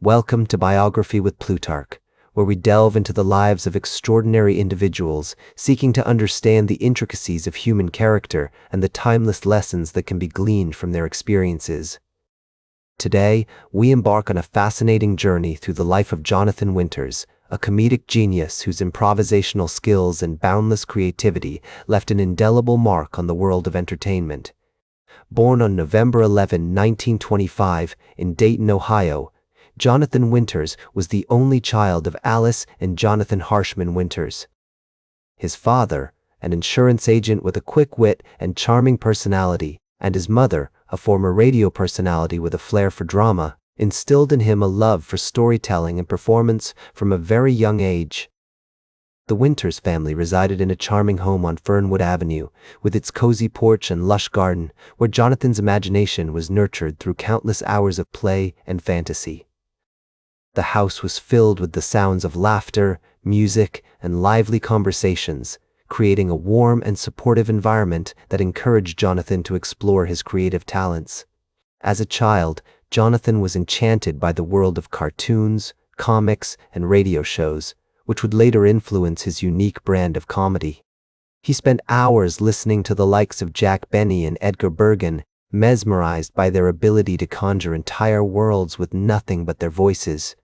Welcome to Biography with Plutarch, where we delve into the lives of extraordinary individuals seeking to understand the intricacies of human character and the timeless lessons that can be gleaned from their experiences. Today, we embark on a fascinating journey through the life of Jonathan Winters, a comedic genius whose improvisational skills and boundless creativity left an indelible mark on the world of entertainment. Born on November 11, 1925, in Dayton, Ohio, Jonathan Winters was the only child of Alice and Jonathan Harshman Winters. His father, an insurance agent with a quick wit and charming personality, and his mother, a former radio personality with a flair for drama, instilled in him a love for storytelling and performance from a very young age. The Winters family resided in a charming home on Fernwood Avenue, with its cozy porch and lush garden, where Jonathan's imagination was nurtured through countless hours of play and fantasy. The house was filled with the sounds of laughter, music, and lively conversations, creating a warm and supportive environment that encouraged Jonathan to explore his creative talents. As a child, Jonathan was enchanted by the world of cartoons, comics, and radio shows, which would later influence his unique brand of comedy. He spent hours listening to the likes of Jack Benny and Edgar Bergen, mesmerized by their ability to conjure entire worlds with nothing but their voices.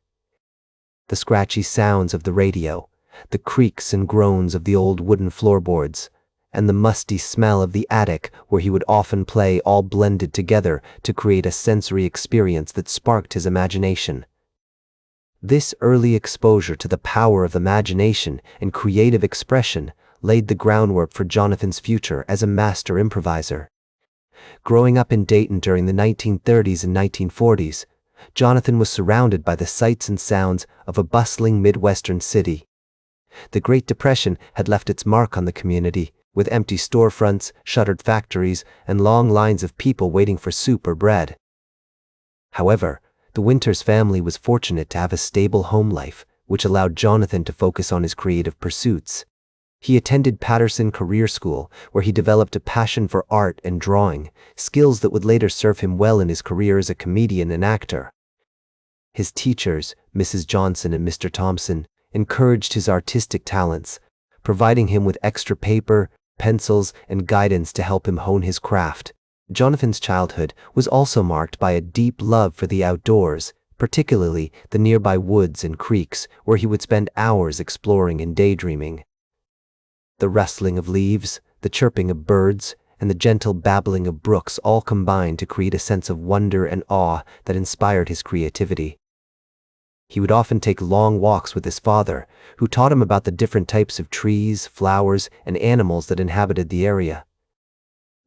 The scratchy sounds of the radio, the creaks and groans of the old wooden floorboards, and the musty smell of the attic where he would often play all blended together to create a sensory experience that sparked his imagination. This early exposure to the power of imagination and creative expression laid the groundwork for Jonathan's future as a master improviser. Growing up in Dayton during the 1930s and 1940s, Jonathan was surrounded by the sights and sounds of a bustling Midwestern city. The Great Depression had left its mark on the community, with empty storefronts, shuttered factories, and long lines of people waiting for soup or bread. However, the Winters family was fortunate to have a stable home life, which allowed Jonathan to focus on his creative pursuits. He attended Patterson Career School, where he developed a passion for art and drawing, skills that would later serve him well in his career as a comedian and actor. His teachers, Mrs. Johnson and Mr. Thompson, encouraged his artistic talents, providing him with extra paper, pencils, and guidance to help him hone his craft. Jonathan's childhood was also marked by a deep love for the outdoors, particularly the nearby woods and creeks where he would spend hours exploring and daydreaming. The rustling of leaves, the chirping of birds, and the gentle babbling of brooks all combined to create a sense of wonder and awe that inspired his creativity. He would often take long walks with his father, who taught him about the different types of trees, flowers, and animals that inhabited the area.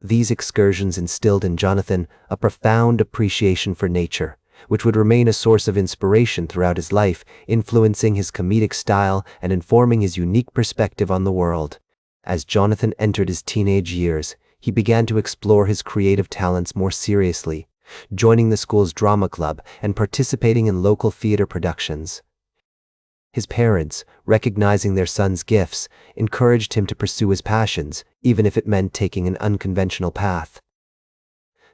These excursions instilled in Jonathan a profound appreciation for nature, which would remain a source of inspiration throughout his life, influencing his comedic style and informing his unique perspective on the world. As Jonathan entered his teenage years, he began to explore his creative talents more seriously, joining the school's drama club and participating in local theater productions. His parents, recognizing their son's gifts, encouraged him to pursue his passions, even if it meant taking an unconventional path.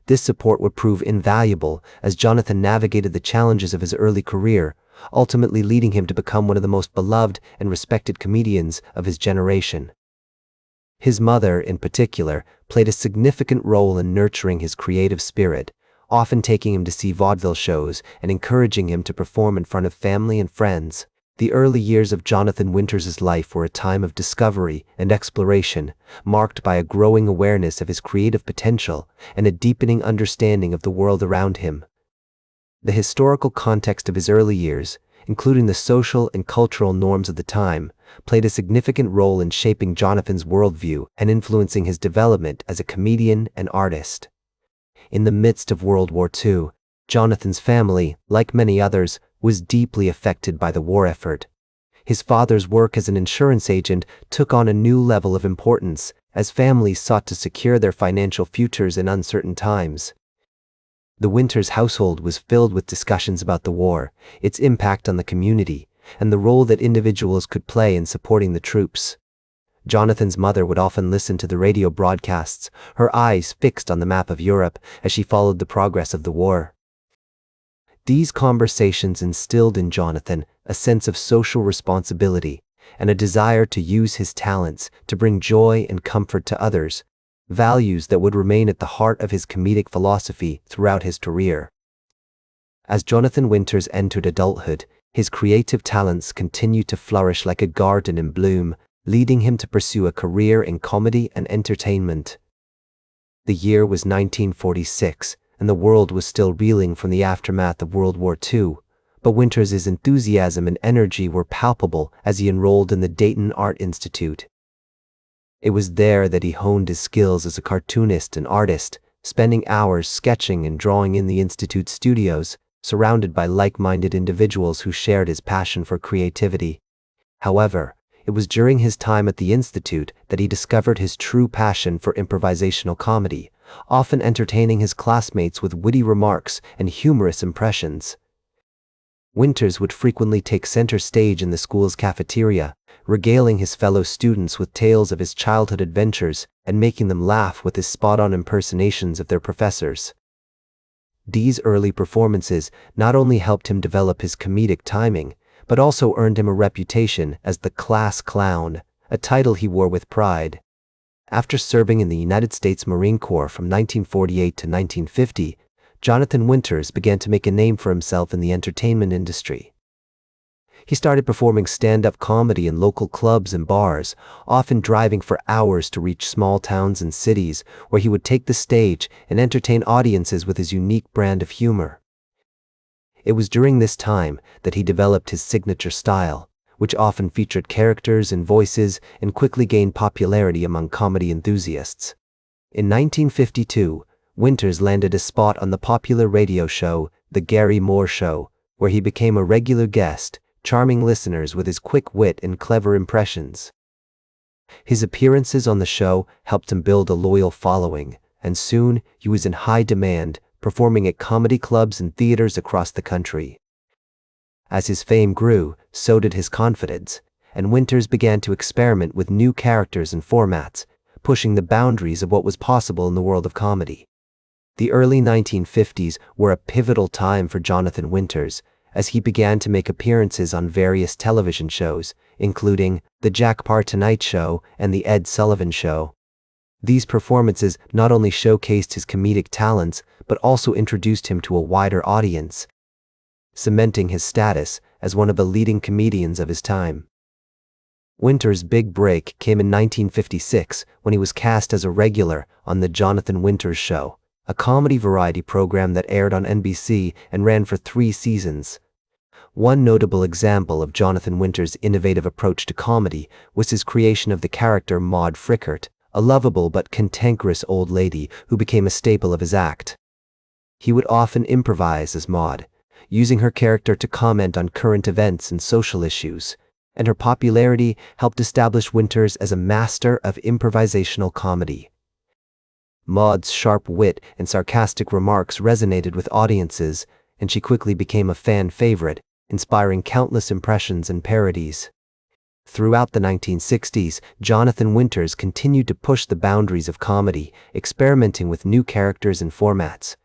This support would prove invaluable as Jonathan navigated the challenges of his early career, ultimately leading him to become one of the most beloved and respected comedians of his generation. His mother, in particular, played a significant role in nurturing his creative spirit, often taking him to see vaudeville shows and encouraging him to perform in front of family and friends. The early years of Jonathan Winters' life were a time of discovery and exploration, marked by a growing awareness of his creative potential and a deepening understanding of the world around him. The historical context of his early years, including the social and cultural norms of the time, played a significant role in shaping Jonathan's worldview and influencing his development as a comedian and artist. In the midst of World War II, Jonathan's family, like many others, was deeply affected by the war effort. His father's work as an insurance agent took on a new level of importance as families sought to secure their financial futures in uncertain times. The Winters household was filled with discussions about the war, its impact on the community, and the role that individuals could play in supporting the troops. Jonathan's mother would often listen to the radio broadcasts, her eyes fixed on the map of Europe as she followed the progress of the war. These conversations instilled in Jonathan a sense of social responsibility and a desire to use his talents to bring joy and comfort to others, values that would remain at the heart of his comedic philosophy throughout his career. As Jonathan Winters entered adulthood, his creative talents continued to flourish like a garden in bloom, leading him to pursue a career in comedy and entertainment. The year was 1946, and the world was still reeling from the aftermath of World War II, but Winters' enthusiasm and energy were palpable as he enrolled in the Dayton Art Institute. It was there that he honed his skills as a cartoonist and artist, spending hours sketching and drawing in the Institute studios, surrounded by like-minded individuals who shared his passion for creativity. However, it was during his time at the Institute that he discovered his true passion for improvisational comedy, often entertaining his classmates with witty remarks and humorous impressions. Winters would frequently take center stage in the school's cafeteria, regaling his fellow students with tales of his childhood adventures and making them laugh with his spot-on impersonations of their professors. These early performances not only helped him develop his comedic timing, but also earned him a reputation as the class clown, a title he wore with pride. After serving in the United States Marine Corps from 1948 to 1950, Jonathan Winters began to make a name for himself in the entertainment industry. He started performing stand-up comedy in local clubs and bars, often driving for hours to reach small towns and cities where he would take the stage and entertain audiences with his unique brand of humor. It was during this time that he developed his signature style, which often featured characters and voices and quickly gained popularity among comedy enthusiasts. In 1952, Winters landed a spot on the popular radio show, The Gary Moore Show, where he became a regular guest, charming listeners with his quick wit and clever impressions. His appearances on the show helped him build a loyal following, and soon he was in high demand, performing at comedy clubs and theaters across the country. As his fame grew, so did his confidence, and Winters began to experiment with new characters and formats, pushing the boundaries of what was possible in the world of comedy. The early 1950s were a pivotal time for Jonathan Winters, as he began to make appearances on various television shows, including The Jack Paar Tonight Show and The Ed Sullivan Show. These performances not only showcased his comedic talents, but also introduced him to a wider audience, cementing his status as one of the leading comedians of his time. Winters' big break came in 1956 when he was cast as a regular on The Jonathan Winters Show, a comedy variety program that aired on NBC and ran for 3 seasons. One notable example of Jonathan Winters' innovative approach to comedy was his creation of the character Maude Frickert, a lovable but cantankerous old lady who became a staple of his act. He would often improvise as Maude, using her character to comment on current events and social issues, and her popularity helped establish Winters as a master of improvisational comedy. Maude's sharp wit and sarcastic remarks resonated with audiences, and she quickly became a fan favorite, inspiring countless impressions and parodies. Throughout the 1960s, Jonathan Winters continued to push the boundaries of comedy, experimenting with new characters and formats.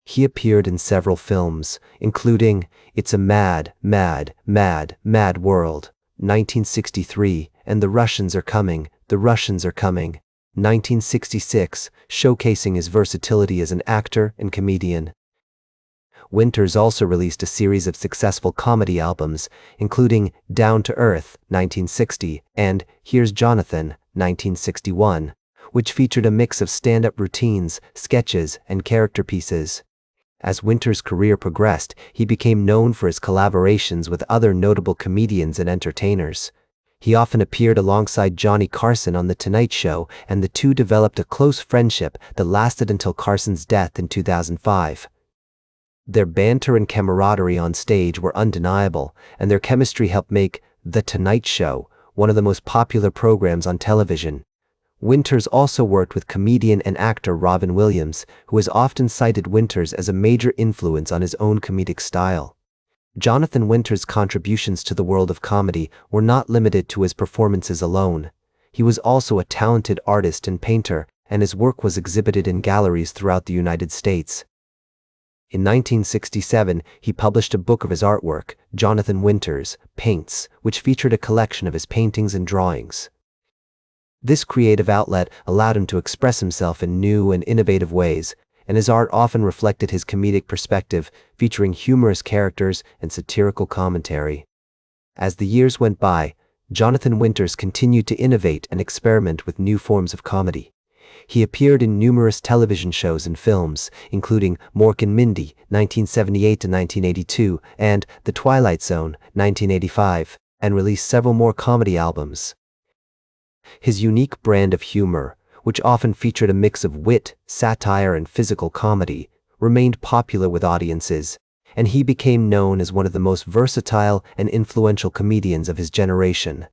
He appeared in several films, including It's a Mad, Mad, Mad, Mad World, 1963, and The Russians Are Coming, The Russians Are Coming, 1966, showcasing his versatility as an actor and comedian. Winters also released a series of successful comedy albums, including Down to Earth, 1960, and Here's Jonathan, 1961, which featured a mix of stand-up routines, sketches, and character pieces. As Winters' career progressed, he became known for his collaborations with other notable comedians and entertainers. He often appeared alongside Johnny Carson on The Tonight Show, and the two developed a close friendship that lasted until Carson's death in 2005. Their banter and camaraderie on stage were undeniable, and their chemistry helped make The Tonight Show one of the most popular programs on television. Winters also worked with comedian and actor Robin Williams, who has often cited Winters as a major influence on his own comedic style. Jonathan Winters' contributions to the world of comedy were not limited to his performances alone. He was also a talented artist and painter, and his work was exhibited in galleries throughout the United States. In 1967, he published a book of his artwork, Jonathan Winters Paints, which featured a collection of his paintings and drawings. This creative outlet allowed him to express himself in new and innovative ways, and his art often reflected his comedic perspective, featuring humorous characters and satirical commentary. As the years went by, Jonathan Winters continued to innovate and experiment with new forms of comedy. He appeared in numerous television shows and films, including Mork and Mindy, 1978 to 1982, and The Twilight Zone, 1985, and released several more comedy albums. His unique brand of humor, which often featured a mix of wit, satire, and physical comedy, remained popular with audiences, and he became known as one of the most versatile and influential comedians of his generation.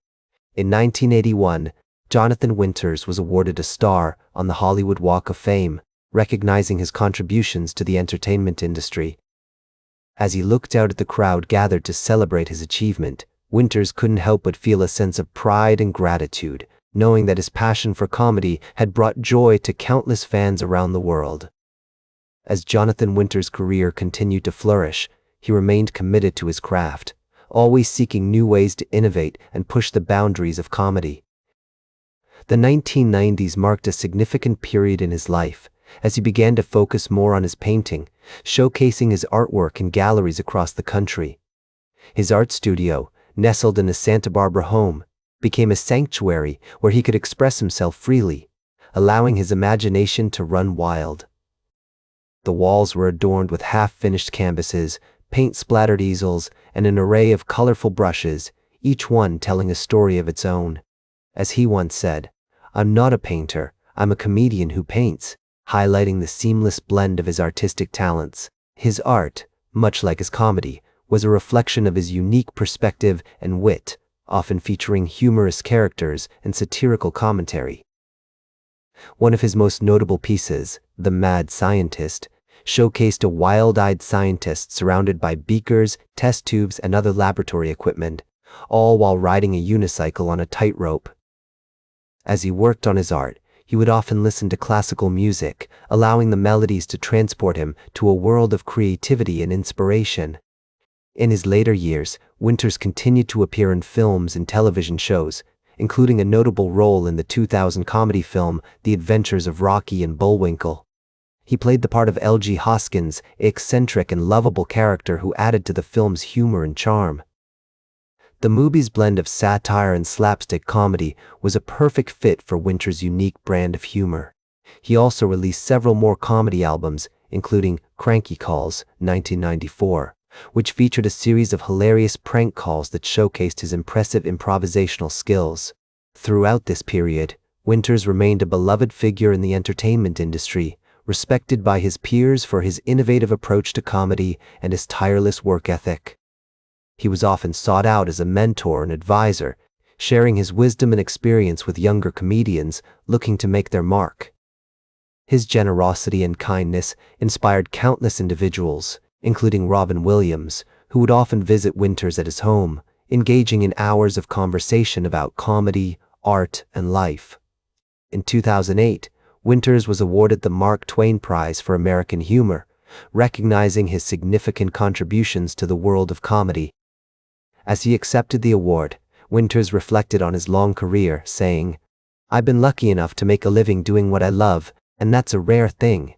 In 1981, Jonathan Winters was awarded a star on the Hollywood Walk of Fame, recognizing his contributions to the entertainment industry. As he looked out at the crowd gathered to celebrate his achievement, Winters couldn't help but feel a sense of pride and gratitude, knowing that his passion for comedy had brought joy to countless fans around the world. As Jonathan Winters' career continued to flourish, he remained committed to his craft, always seeking new ways to innovate and push the boundaries of comedy. The 1990s marked a significant period in his life, as he began to focus more on his painting, showcasing his artwork in galleries across the country. His art studio, nestled in his Santa Barbara home, became a sanctuary where he could express himself freely, allowing his imagination to run wild. The walls were adorned with half-finished canvases, paint-splattered easels, and an array of colorful brushes, each one telling a story of its own. As he once said, "I'm not a painter, I'm a comedian who paints," highlighting the seamless blend of his artistic talents. His art, much like his comedy, was a reflection of his unique perspective and wit, often featuring humorous characters and satirical commentary. One of his most notable pieces, The Mad Scientist, showcased a wild-eyed scientist surrounded by beakers, test tubes, and other laboratory equipment, all while riding a unicycle on a tightrope. As he worked on his art, he would often listen to classical music, allowing the melodies to transport him to a world of creativity and inspiration. In his later years, Winters continued to appear in films and television shows, including a notable role in the 2000 comedy film The Adventures of Rocky and Bullwinkle. He played the part of L.G. Hoskins, an eccentric and lovable character who added to the film's humor and charm. The movie's blend of satire and slapstick comedy was a perfect fit for Winters' unique brand of humor. He also released several more comedy albums, including Cranky Calls, 1994, which featured a series of hilarious prank calls that showcased his impressive improvisational skills. Throughout this period, Winters remained a beloved figure in the entertainment industry, respected by his peers for his innovative approach to comedy and his tireless work ethic. He was often sought out as a mentor and advisor, sharing his wisdom and experience with younger comedians looking to make their mark. His generosity and kindness inspired countless individuals, including Robin Williams, who would often visit Winters at his home, engaging in hours of conversation about comedy, art, and life. In 2008, Winters was awarded the Mark Twain Prize for American Humor, recognizing his significant contributions to the world of comedy. As he accepted the award, Winters reflected on his long career, saying, "I've been lucky enough to make a living doing what I love, and that's a rare thing."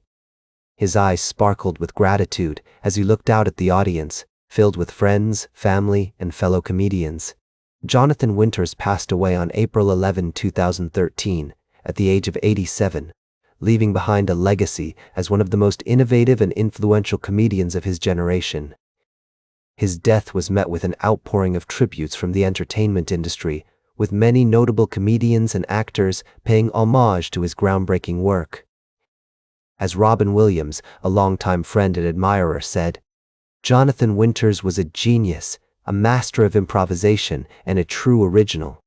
His eyes sparkled with gratitude as he looked out at the audience, filled with friends, family, and fellow comedians. Jonathan Winters passed away on April 11, 2013, at the age of 87, leaving behind a legacy as one of the most innovative and influential comedians of his generation. His death was met with an outpouring of tributes from the entertainment industry, with many notable comedians and actors paying homage to his groundbreaking work. As Robin Williams, a longtime friend and admirer, said, "Jonathan Winters was a genius, a master of improvisation, and a true original."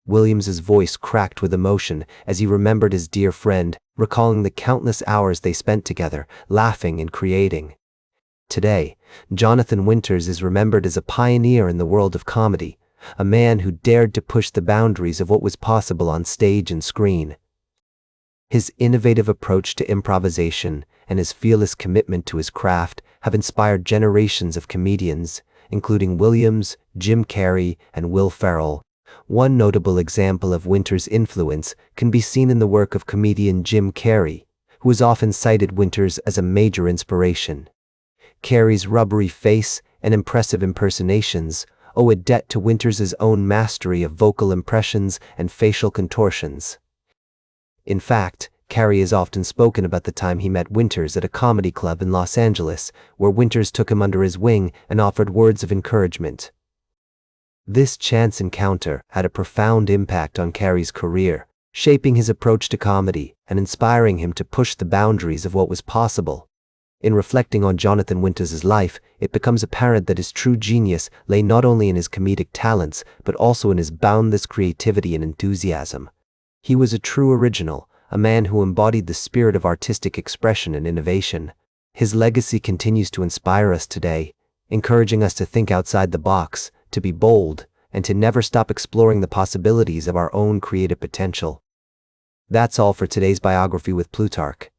Williams's voice cracked with emotion as he remembered his dear friend, recalling the countless hours they spent together, laughing and creating. Today, Jonathan Winters is remembered as a pioneer in the world of comedy, a man who dared to push the boundaries of what was possible on stage and screen. His innovative approach to improvisation and his fearless commitment to his craft have inspired generations of comedians, including Williams, Jim Carrey, and Will Ferrell. One notable example of Winters' influence can be seen in the work of comedian Jim Carrey, who has often cited Winters as a major inspiration. Carrey's rubbery face and impressive impersonations owe a debt to Winters' own mastery of vocal impressions and facial contortions. In fact, Carrey has often spoken about the time he met Winters at a comedy club in Los Angeles, where Winters took him under his wing and offered words of encouragement. This chance encounter had a profound impact on Carrey's career, shaping his approach to comedy and inspiring him to push the boundaries of what was possible. In reflecting on Jonathan Winters' life, it becomes apparent that his true genius lay not only in his comedic talents, but also in his boundless creativity and enthusiasm. He was a true original, a man who embodied the spirit of artistic expression and innovation. His legacy continues to inspire us today, encouraging us to think outside the box, to be bold, and to never stop exploring the possibilities of our own creative potential. That's all for today's biography with Plutarch.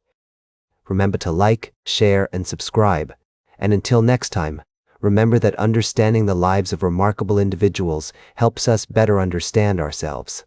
Remember to like, share, and subscribe. And until next time, remember that understanding the lives of remarkable individuals helps us better understand ourselves.